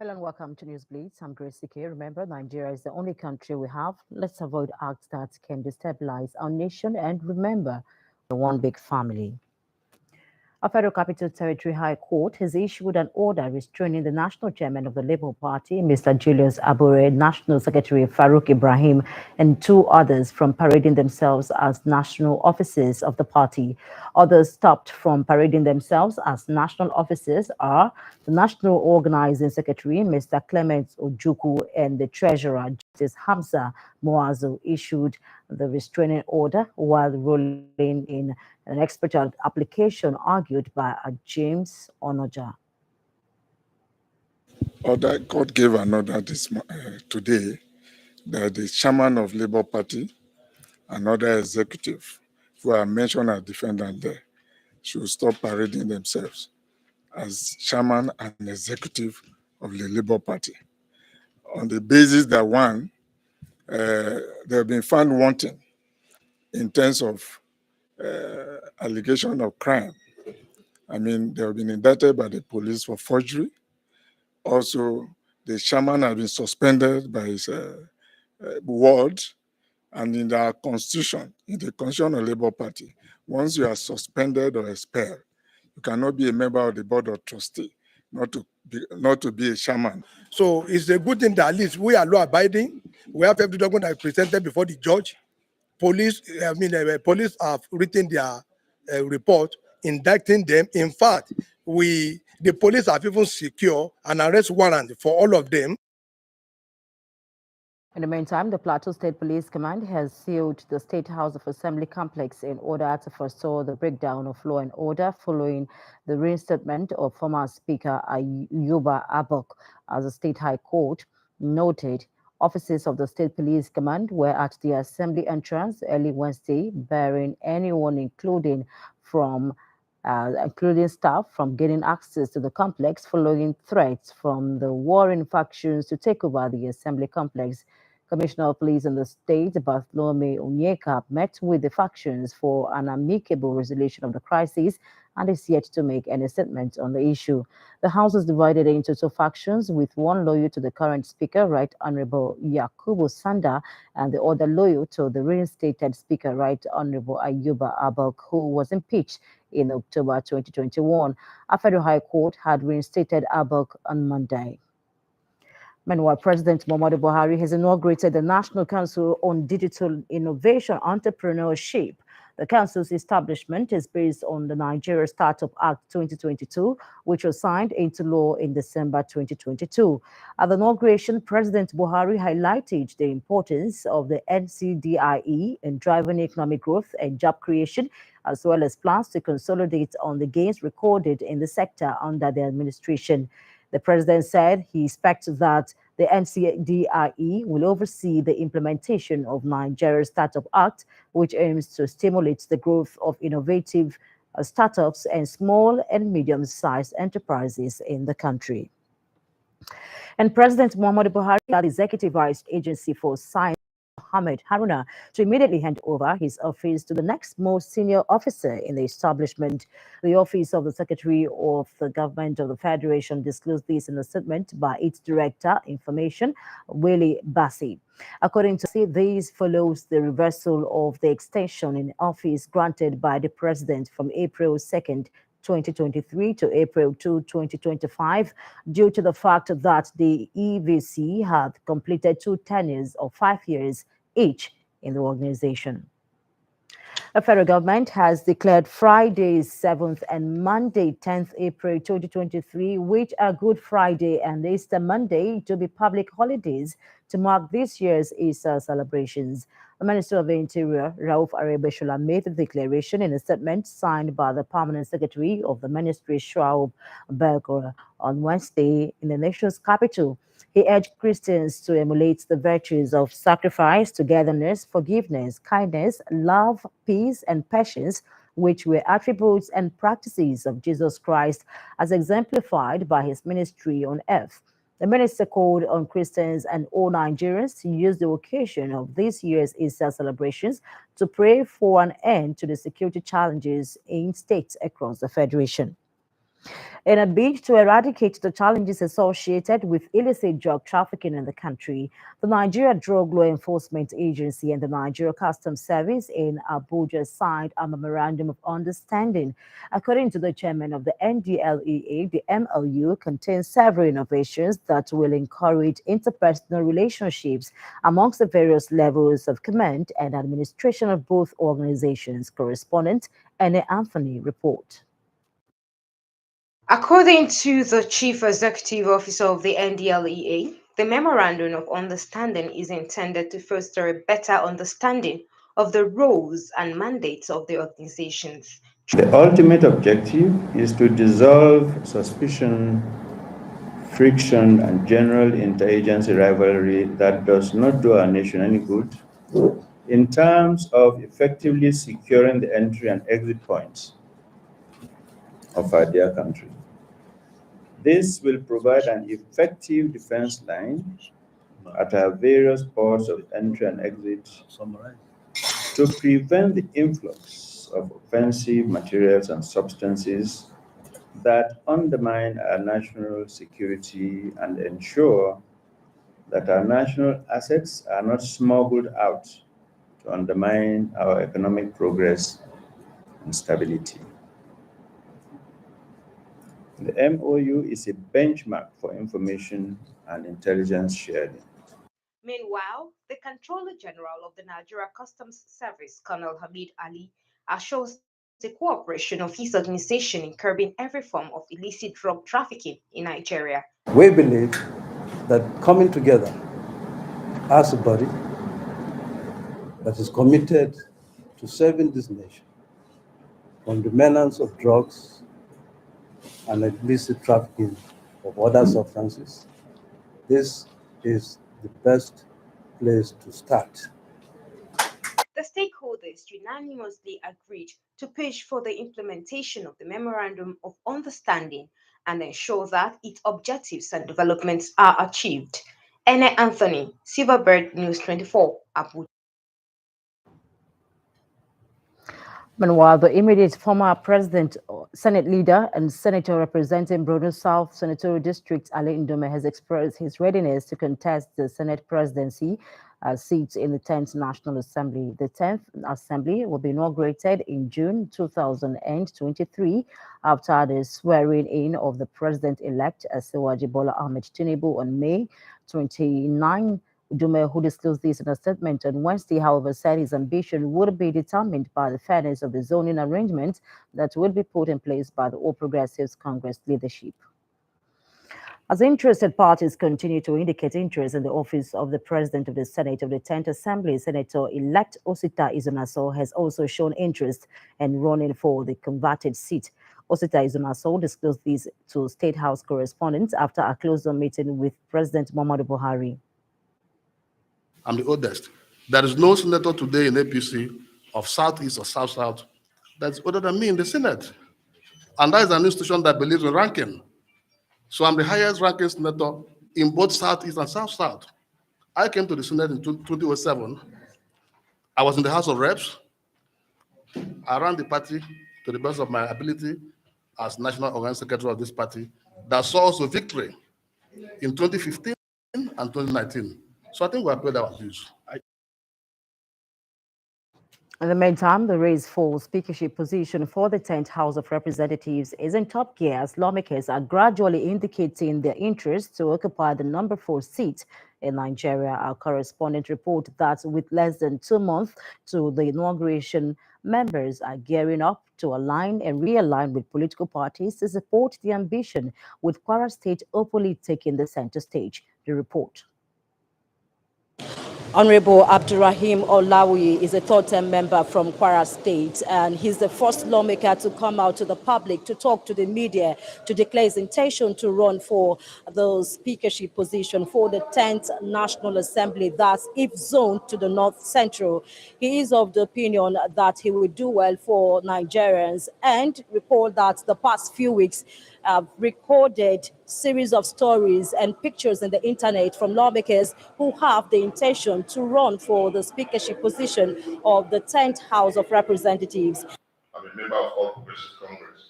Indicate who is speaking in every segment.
Speaker 1: Hello and welcome to NewsBlitz. I'm Grace CK. Remember, Nigeria is the only country we have. Let's avoid acts that can destabilize our nation and remember, we're one big family. A Federal Capital Territory High Court has issued an order restraining the national chairman of the Labour Party, Mr. Julius Abure, National Secretary Farouk Ibrahim, and two others from parading themselves as national officers of the party. Others stopped from parading themselves as national officers are the National Organizing Secretary, Mr. Clement Ojukwu, and the Treasurer, Justice Hamza Moazu, issued the restraining order while rolling in an expert application argued by James Onoja.
Speaker 2: Order court gave an order today that the chairman of Labour Party and other executive who are mentioned as defendant there should stop parading themselves as chairman and executive of the Labour Party on the basis that one, they have been found wanting in terms of allegation of crime. I mean, they have been indicted by the police for forgery. Also, the chairman has been suspended by his ward, and in our constitution, in the Constitution of Labour Party, once you are suspended or expelled, you cannot be a member of the board of trustees, not to be a chairman.
Speaker 3: So it's a good thing that at least we are law-abiding. We have every document that is presented before the judge. Police have written their report indicting them. In fact, the police have even secured an arrest warrant for all of them.
Speaker 1: In the meantime, the Plateau State Police Command has sealed the State House of Assembly complex in order to forestall the breakdown of law and order following the reinstatement of former Speaker Ayuba Abok. As the State High Court noted, officers of the State Police Command were at the Assembly entrance early Wednesday, barring anyone, including staff, from gaining access to the complex following threats from the warring factions to take over the Assembly complex. Commissioner of Police in the state, Bartholomew Onyeka, met with the factions for an amicable resolution of the crisis and is yet to make any statement on the issue. The House is divided into two factions, with one loyal to the current Speaker, Right Honorable Yakubu Sanda, and the other loyal to the reinstated Speaker, Right Honorable Ayuba Abok, who was impeached in October 2021. A Federal High Court had reinstated Abok on Monday. Meanwhile, President Muhammadu Buhari has inaugurated the National Council on Digital Innovation Entrepreneurship. The council's establishment is based on the Nigeria Startup Act 2022, which was signed into law in December 2022. At the inauguration, President Buhari highlighted the importance of the NCDIE in driving economic growth and job creation, as well as plans to consolidate on the gains recorded in the sector under the administration. The president said he expects that the NCDIE will oversee the implementation of Nigeria's Startup Act, which aims to stimulate the growth of innovative startups and small and medium-sized enterprises in the country. And President Muhammadu Buhari had the Executive Vice Agency for Science, Mohammed Haruna, to immediately hand over his office to the next most senior officer in the establishment. The Office of the Secretary of the Government of the Federation disclosed this in a statement by its Director, Information, Willie Bassi. According to this follows the reversal of the extension in office granted by the President from April 2nd, 2023 to April 2, 2025, due to the fact that the EVC had completed 2 tenures of 5 years each in the organization. The federal government has declared Friday 7th and Monday 10th April 2023, which are Good Friday and Easter Monday, to be public holidays to mark this year's Easter celebrations. The Minister of the Interior, Rauf Aregbesola, made the declaration in a statement signed by the Permanent Secretary of the Ministry, Shoaib Belko, on Wednesday in the nation's capital. He urged Christians to emulate the virtues of sacrifice, togetherness, forgiveness, kindness, love, peace, and patience, which were attributes and practices of Jesus Christ as exemplified by his ministry on earth. The minister called on Christians and all Nigerians to use the occasion of this year's Easter celebrations to pray for an end to the security challenges in states across the Federation. In a bid to eradicate the challenges associated with illicit drug trafficking in the country, the Nigeria Drug Law Enforcement Agency and the Nigeria Customs Service in Abuja signed a memorandum of understanding. According to the chairman of the NDLEA, the MLU contains several innovations that will encourage interpersonal relationships amongst the various levels of command and administration of both organizations. Correspondent Ene Anthony report.
Speaker 4: According to the Chief Executive Officer of the NDLEA, the Memorandum of Understanding is intended to foster a better understanding of the roles and mandates of the organizations.
Speaker 5: The ultimate objective is to dissolve suspicion, friction, and general interagency rivalry that does not do our nation any good in terms of effectively securing the entry and exit points of our dear country. This will provide an effective defense line at our various ports of entry and exit to prevent the influx of offensive materials and substances that undermine our national security and ensure that our national assets are not smuggled out to undermine our economic progress and stability. The MOU is a benchmark for information and intelligence sharing.
Speaker 4: Meanwhile, the Controller General of the Nigeria Customs Service, Colonel Hamid Ali, assures the cooperation of his organization in curbing every form of illicit drug trafficking in Nigeria.
Speaker 6: We believe that coming together as a body that is committed to serving this nation from the menace of drugs and illicit trafficking of other substances, this is the best place to start.
Speaker 4: The stakeholders unanimously agreed to push for the implementation of the Memorandum of Understanding and ensure that its objectives and developments are achieved. Ene Anthony, Silverbird News 24, Abuja.
Speaker 1: Meanwhile, the immediate former president, Senate leader, and senator representing Borno South Senatorial District, Ali Ndome, has expressed his readiness to contest the Senate presidency seat in the 10th National Assembly. The 10th Assembly will be inaugurated in June 2023 after the swearing in of the president-elect Asiwaju Bola Ahmed Tinubu on May 29. Dume, who disclosed this in a statement on Wednesday, however, said his ambition would be determined by the fairness of the zoning arrangement that will be put in place by the All Progressives Congress leadership. As interested parties continue to indicate interest in the office of the President of the Senate of the 10th Assembly, Senator-elect Osita Izunaso has also shown interest in running for the converted seat. Osita Izunaso disclosed this to State House correspondents after a closed-door meeting with President Muhammadu Buhari.
Speaker 7: I'm the oldest. There is no senator today in APC of Southeast or South-South that's older than me in the Senate. And that is an institution that believes in ranking. So I'm the highest ranking senator in both Southeast and South-South. I came to the Senate in 2007. I was in the House of Reps. I ran the party to the best of my ability as National Organizing Secretary of this party. That saw us a victory in 2015 and 2019. So I think we have paid our dues.
Speaker 1: In the meantime, the race for speakership position for the 10th House of Representatives is in top gear as lawmakers are gradually indicating their interest to occupy the number 4 seat in Nigeria. Our correspondent report that with less than 2 months to the inauguration, members are gearing up to align and realign with political parties to support the ambition, with Kwara State openly taking the center stage. The report. Honorable Abdurrahim Olawi is a third-term member from Kwara State, and he's the first lawmaker to come out to the public to talk to the media to declare his intention to run for the speakership position for the 10th National Assembly, thus if zoned to the North Central. He is of the opinion that he will do well for Nigerians and report that the past few weeks recorded series of stories and pictures in the internet from lawmakers who have the intention to run for the speakership position of the 10th House of Representatives.
Speaker 8: I'm a member of All Progressives Congress.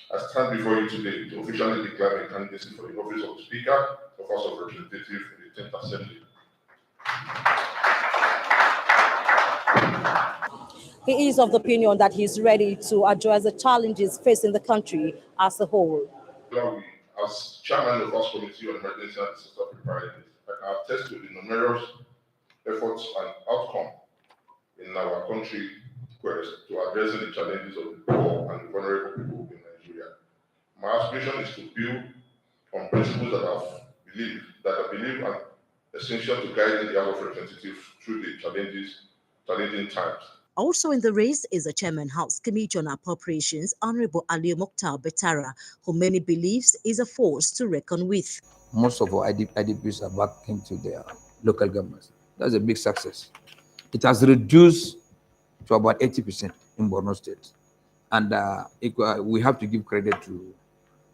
Speaker 8: I stand before you today to officially declare my candidacy for the office of Speaker of House of Representatives in the 10th Assembly.
Speaker 1: He is of the opinion that he is ready to address the challenges facing the country as a whole.
Speaker 8: As chairman of the House Committee on Emergency and Disaster Preparedness, I can attest to the numerous efforts and outcomes in our country quest to addressing the challenges of the poor and the vulnerable people in Nigeria. My aspiration is to build on principles that I believe are essential to guiding the House of Representatives through the challenging times.
Speaker 1: Also in the race is the Chairman House Committee on Appropriations, Honorable Ali Mokhtar Betara, who many believes is a force to reckon with.
Speaker 9: Most of our IDPs are back into their local governments. That's a big success. It has reduced to about 80% in Borno State. And we have to give credit to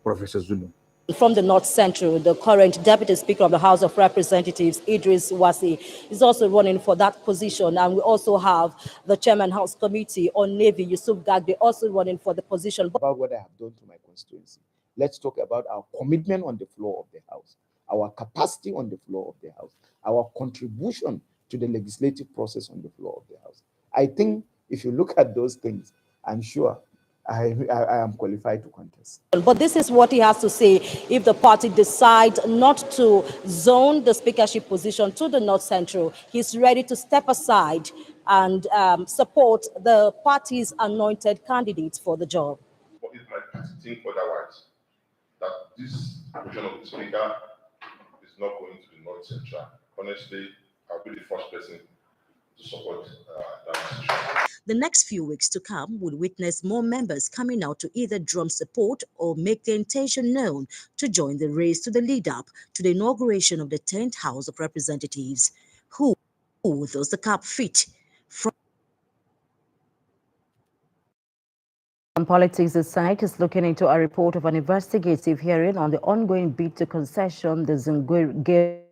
Speaker 9: Professor Zulu.
Speaker 1: From the North Central, the current Deputy Speaker of the House of Representatives, Idris Wasi, is also running for that position. And we also have the Chairman House Committee on Navy, Yusuf Gagbe, also running for the position.
Speaker 10: About what I have done to my constituency. Let's talk about our commitment on the floor of the House, our capacity on the floor of the House, our contribution to the legislative process on the floor of the House. I think if you look at those things, I'm sure I am qualified to contest.
Speaker 1: But this is what he has to say if the party decides not to zone the speakership position to the North Central. He's ready to step aside and support the party's anointed candidates for the job.
Speaker 8: But if my party think otherwise, that this position of the speaker is not going to the North Central, honestly, I'll be the first person to support that decision.
Speaker 1: The next few weeks to come will witness more members coming out to either drum support or make their intention known to join the race to the lead-up to the inauguration of the 10th House of Representatives. Who does the cap fit? From politics, the Senate is looking into a report of an investigative hearing on the ongoing bid to concession the Zungeru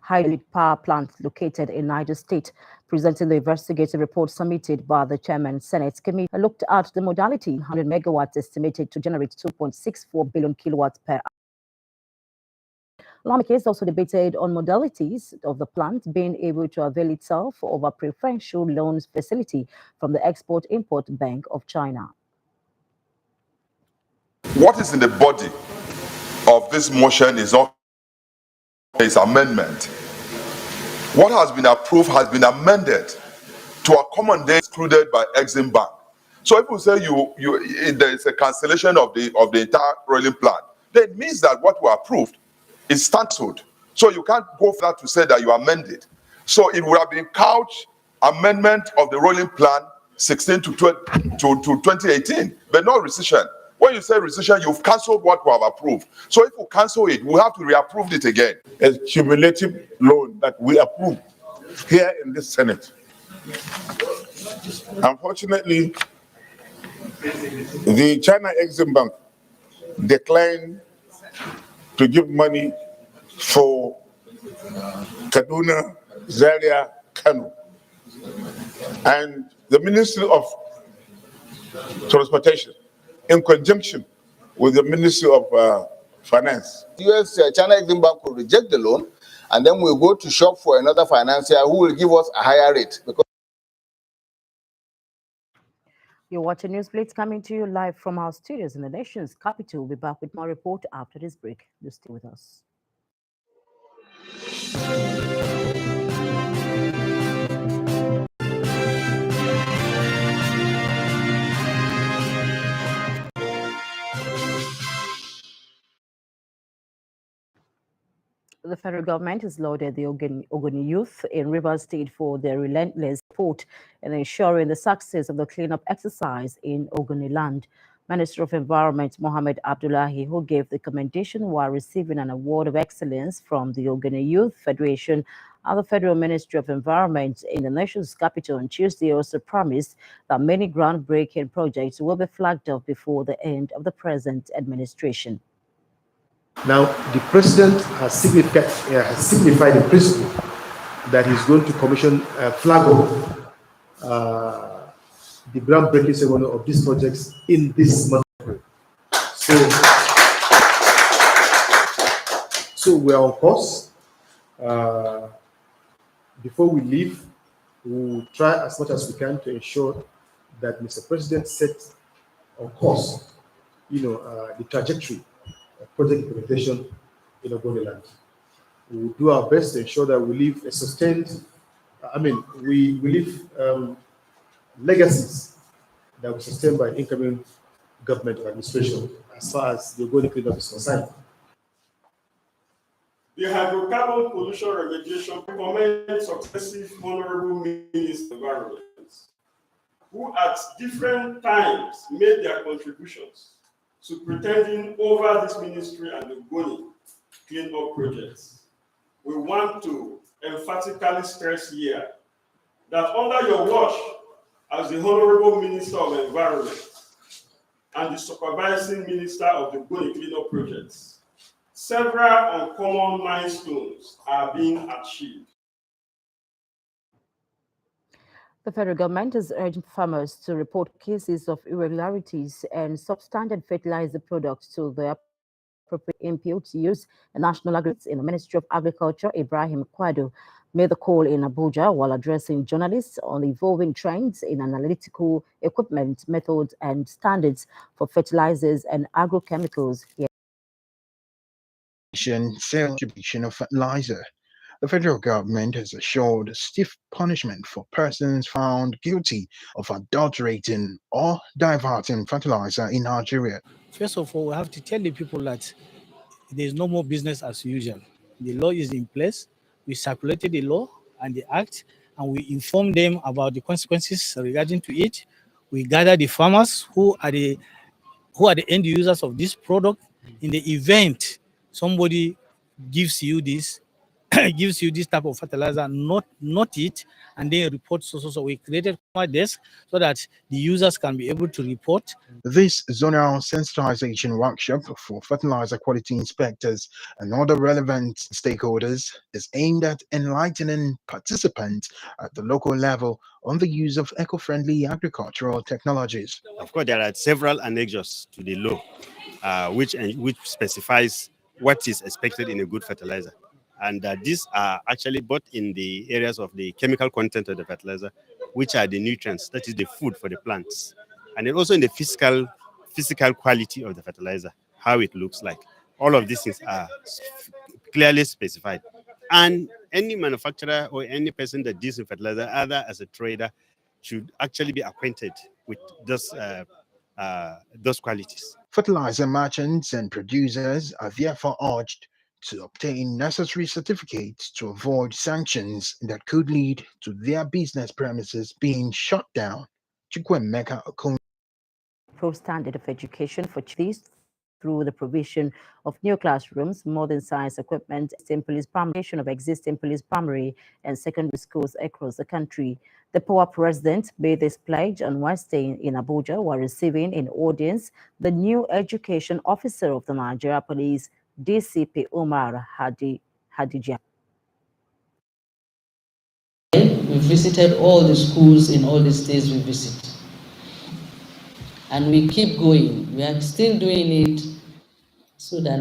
Speaker 1: hydroelectric power plant located in Niger State. Presenting the investigative report submitted by the Chairman Senate Committee, looked at the modality 100 megawatts estimated to generate 2.64 billion kilowatts per hour. Lawmakers also debated on modalities of the plant being able to avail itself of a preferential loans facility from the Export-Import Bank of China.
Speaker 11: What is in the body of this motion is not its amendment. What has been approved has been amended to accommodate excluded by Exim Bank. So if we say there is a cancellation of the entire rolling plan, then it means that what we approved is cancelled. So you can't go for that to say that you amended. So it would have been couch amendment of the rolling plan 16 to 2018, but not rescission. When you say rescission, you've cancelled what we have approved. So if we cancel it, we have to reapprove it again.
Speaker 12: A cumulative loan that we approved here in the Senate. Unfortunately, the China Exim Bank declined to give money for Kaduna, Zaria, Kano. And the Ministry of Transportation, in conjunction with the Ministry of Finance.
Speaker 13: US China Exim Bank will reject the loan, and then we'll go to shop for another financier who will give us a higher rate. Because
Speaker 1: you're watching NEWSBLITZ coming to you live from our studios in the nation's capital. We'll be back with more report after this break. Just stay with us. The federal government has lauded the Ogoni youth in Rivers State for their relentless support in ensuring the success of the cleanup exercise in Ogoni land. Minister of Environment Mohammed Abdullahi, who gave the commendation while receiving an award of excellence from the Ogoni Youth Federation and the Federal Ministry of Environment in the nation's capital on Tuesday, also promised that many groundbreaking projects will be flagged off before the end of the present administration.
Speaker 14: Now, the president has signified the principle that he's going to commission a flag off the groundbreaking ceremony of these projects in this month of So we are on course. Before we leave, we will try as much as we can to ensure that Mr. President sets on course, the trajectory of project implementation in Ogoniland. We will do our best to ensure that we leave a sustained, we leave legacies that will sustain by incoming government administration as far as the Ogoni cleanup is concerned.
Speaker 15: The hydrocarbon pollution remediation recommends successive honorable ministers of environment who at different times made their contributions to pretending over this ministry and the Ogoni cleanup projects. We want to emphatically stress here that under your watch as the Honorable Minister of Environment and the Supervising Minister of the Ogoni cleanup projects, several uncommon milestones are being achieved.
Speaker 1: The federal government is urging farmers to report cases of irregularities and substandard fertilizer products to the appropriate input use. The National Agriculture in the Ministry of Agriculture, Ibrahim Kwado, made the call in Abuja while addressing journalists on evolving trends in analytical equipment, methods, and standards for fertilizers and agrochemicals here.
Speaker 16: Sale distribution of fertilizer. The federal government has assured stiff punishment for persons found guilty of adulterating or diverting fertilizer in Nigeria.
Speaker 17: First of all, we have to tell the people that there is no more business as usual. The law is in place. We circulated the law and the act, and we inform them about the consequences regarding to it. We gather the farmers who are the end users of this product. In the event somebody gives you this type of fertilizer, not it, and then report. So we created a desk so that the users can be able to report.
Speaker 16: This zonal sensitization workshop for fertilizer quality inspectors and other relevant stakeholders is aimed at enlightening participants at the local level on the use of eco-friendly agricultural technologies.
Speaker 18: Of course, there are several annexures to the law which specifies what is expected in a good fertilizer. And these are actually both in the areas of the chemical content of the fertilizer, which are the nutrients, that is the food for the plants. And then also in the physical quality of the fertilizer, how it looks like. All of these things are clearly specified. And any manufacturer or any person that deals in fertilizer, either as a trader, should actually be acquainted with those qualities.
Speaker 16: Fertilizer merchants and producers are therefore urged to obtain necessary certificates to avoid sanctions that could lead to their business premises being shut down.
Speaker 1: Pro standard of education for these through the provision of new classrooms, modern science equipment, implementation of existing police primary and secondary schools across the country. The POA president made this pledge on Wednesday in Abuja while receiving in audience the new education officer of the Nigeria Police, DCP Umar Hadija.
Speaker 19: We visited all the schools in all the states we visit. And we keep going. We are still doing it so that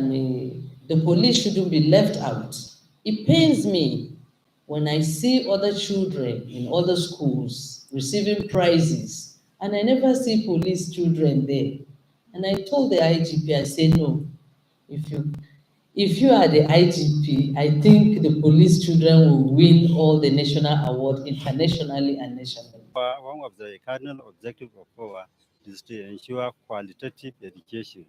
Speaker 19: the police shouldn't be left out. It pains me when I see other children in other schools receiving prizes, and I never see police children there. And I told the IGP, I say, no, if you are the IGP, I think the police children will win all the national awards internationally and nationally.
Speaker 20: One of the cardinal objectives of POA is to ensure qualitative education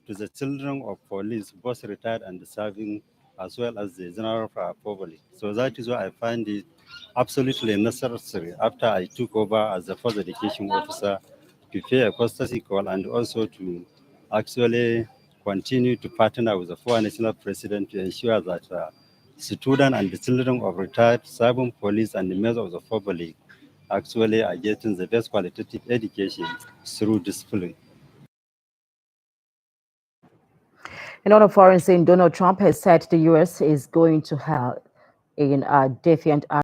Speaker 20: to the children of police, both retired and serving, as well as the general public. So that is why I find it absolutely necessary after I took over as the first education officer to pay a courtesy call and also to actually continue to partner with the former national president to ensure that students and the children of retired serving police and the members of the public actually are getting the best qualitative education through discipline.
Speaker 1: In other foreign scene, Donald Trump has said the U.S. is going to hell in a defiant